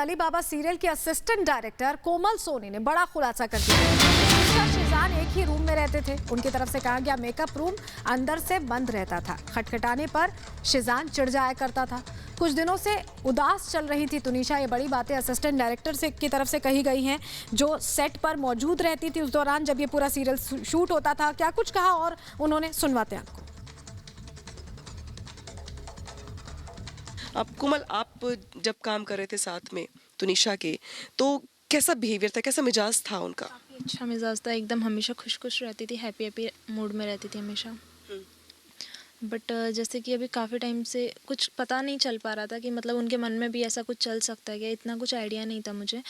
Alibaba serial की assistant director कोमल सोनी ने बड़ा खुलासा कर दिया। शिजान एक ही रूम में रहते थे। उनकी तरफ से कहा गया मेकअप रूम अंदर से बंद रहता था। खटखटाने पर शिजान चिढ़ जाया करता था। कुछ दिनों से उदास चल रही थी तुनिशा। ये बड़ी बातें असिस्टेंट डायरेक्टर से की तरफ से कही गई हैं, जो सेट पर मौजूद रहती थी उस दौरान जब ये पूरा सीरियल शूट होता था। क्या कुछ कहा और उन्होंने, सुनवाते हैं आपको। अब कोमल, आप जब काम कर रहे थे साथ में तुनिशा के, तो कैसा बिहेवियर था, कैसा मिजाज था उनका? काफ़ी अच्छा मिजाज था, एकदम हमेशा खुश खुश रहती थी, हैप्पी हैप्पी मूड में रहती थी हमेशा। बट जैसे कि अभी काफ़ी टाइम से कुछ पता नहीं चल पा रहा था कि मतलब उनके मन में भी ऐसा कुछ चल सकता है क्या, इतना कुछ आइडिया नहीं था मुझे,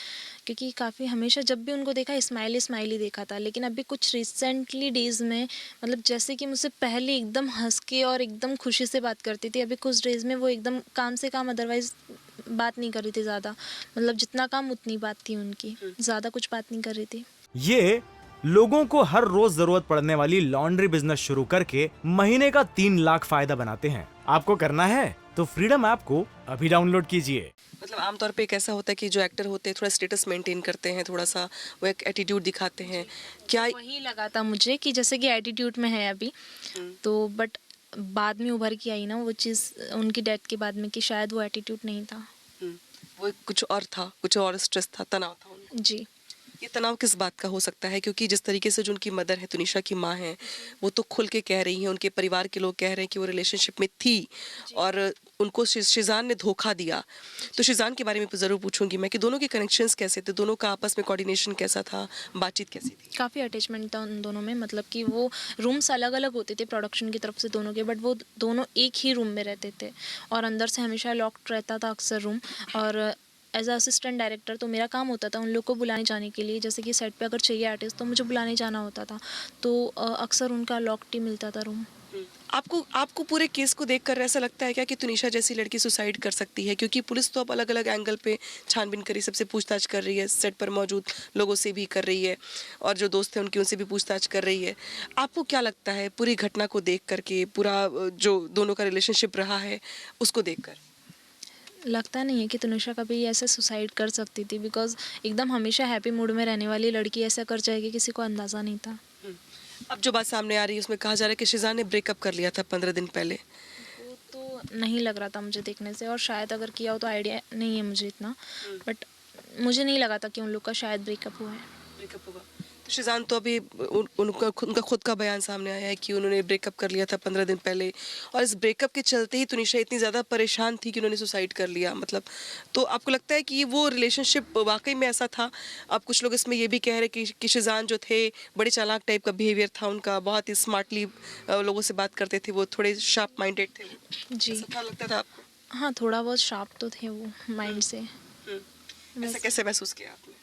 क्योंकि काफ़ी हमेशा जब भी उनको देखा स्माइली स्माइली देखा था। लेकिन अभी कुछ रिसेंटली डेज़ में मतलब जैसे कि मुझसे पहले एकदम हंस के और एकदम खुशी से बात करती थी, अभी कुछ डेज़ में वो एकदम काम से काम, अदरवाइज़ बात नहीं कर रही थी ज़्यादा। मतलब जितना काम उतनी बात थी उनकी, ज़्यादा कुछ बात नहीं कर रही थी। ये लोगों को हर रोज जरूरत पड़ने वाली लॉन्ड्री बिजनेस शुरू करके महीने का 3 लाख फायदा बनाते हैं। आपको करना है तो फ्रीडम ऐप को अभी डाउनलोड कीजिए। मतलब आमतौर पे एक ऐसा होता है कि जो एक्टर होते हैं थोड़ा स्टेटस मेंटेन करते हैं, थोड़ा सा वो एक एटीट्यूड दिखाते हैं, क्या वही लगा था मुझे कि जैसे कि एटीट्यूड में है अभी तो, बट बाद में उभर के आई ना वो चीज़ उनकी डेथ के बाद में कि शायद वो एटीट्यूड नहीं था। वो कुछ और था, कुछ और स्ट्रेस था, तनाव था उनका? जी। ये तनाव किस बात का हो सकता है? क्योंकि जिस तरीके से जो उनकी मदर है, तुनिशा की माँ है, वो तो खुल के कह रही हैं, उनके परिवार के लोग कह रहे हैं कि वो रिलेशनशिप में थी और उनको शिजान ने धोखा दिया। तो शिजान के बारे में ज़रूर पूछूंगी मैं कि दोनों के कनेक्शंस कैसे थे, दोनों का आपस में कोऑर्डिनेशन कैसा था, बातचीत कैसी थी? काफ़ी अटैचमेंट था उन दोनों में, मतलब कि वो रूम्स अलग अलग होते थे प्रोडक्शन की तरफ से दोनों के, बट वो दोनों एक ही रूम में रहते थे और अंदर से हमेशा लॉक्ड रहता था अक्सर रूम। और एज अ असिस्टेंट डायरेक्टर तो मेरा काम होता था उन लोग को बुलाने जाने के लिए, जैसे कि सेट पे अगर चाहिए आर्टिस्ट तो मुझे बुलाने जाना होता था, तो अक्सर उनका लॉक्ड ही मिलता था रूम। आपको पूरे केस को देखकर ऐसा लगता है क्या कि तुनिशा जैसी लड़की सुसाइड कर सकती है? क्योंकि पुलिस तो अब अलग अलग एंगल पे छानबीन करी, सबसे पूछताछ कर रही है, सेट पर मौजूद लोगों से भी कर रही है और जो दोस्त हैं उनकी उनसे भी पूछताछ कर रही है। आपको क्या लगता है पूरी घटना को देख करके, पूरा जो दोनों का रिलेशनशिप रहा है उसको देखकर? लगता नहीं है कि तनुषा कभी ऐसे सुसाइड कर सकती थी, बिकॉज एकदम हमेशा हैप्पी मूड में रहने वाली लड़की ऐसा कर जाएगी किसी को अंदाज़ा नहीं था। अब जो बात सामने आ रही है उसमें कहा जा रहा है कि शिजान ने ब्रेकअप कर लिया था 15 दिन पहले। वो तो नहीं लग रहा था मुझे देखने से, और शायद अगर किया हो तो आइडिया नहीं है मुझे इतना, बट मुझे नहीं लगा था कि उन लोग का शायद ब्रेकअप हुआ है। ब्रेकअप होगा तो शिजान तो अभी उनका खुद का बयान सामने आया है कि उन्होंने ब्रेकअप कर लिया था 15 दिन पहले, और इस ब्रेकअप के चलते ही तुनिशा इतनी ज़्यादा परेशान थी कि उन्होंने सुसाइड कर लिया। मतलब तो आपको लगता है कि ये वो रिलेशनशिप वाकई में ऐसा था? अब कुछ लोग इसमें ये भी कह रहे हैं कि शिजान जो थे बड़े चालाक टाइप का बिहेवियर था उनका, बहुत ही स्मार्टली लोगों से बात करते थे, वो थोड़े शार्प माइंडेड थे। जी ऐसा था, लगता था आपको? हाँ, थोड़ा बहुत शार्प तो थे वो माइंड से। ऐसा कैसे महसूस किया आपने?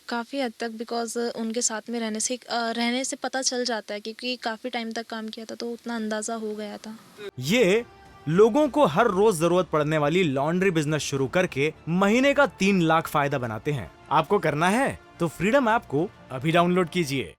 काफ़ी हद तक, बिकॉज उनके साथ में रहने से पता चल जाता है, क्योंकि काफ़ी टाइम तक काम किया था तो उतना अंदाज़ा हो गया था। ये लोगों को हर रोज जरूरत पड़ने वाली लॉन्ड्री बिजनेस शुरू करके महीने का 3 लाख फायदा बनाते हैं। आपको करना है तो फ्रीडम ऐप को अभी डाउनलोड कीजिए।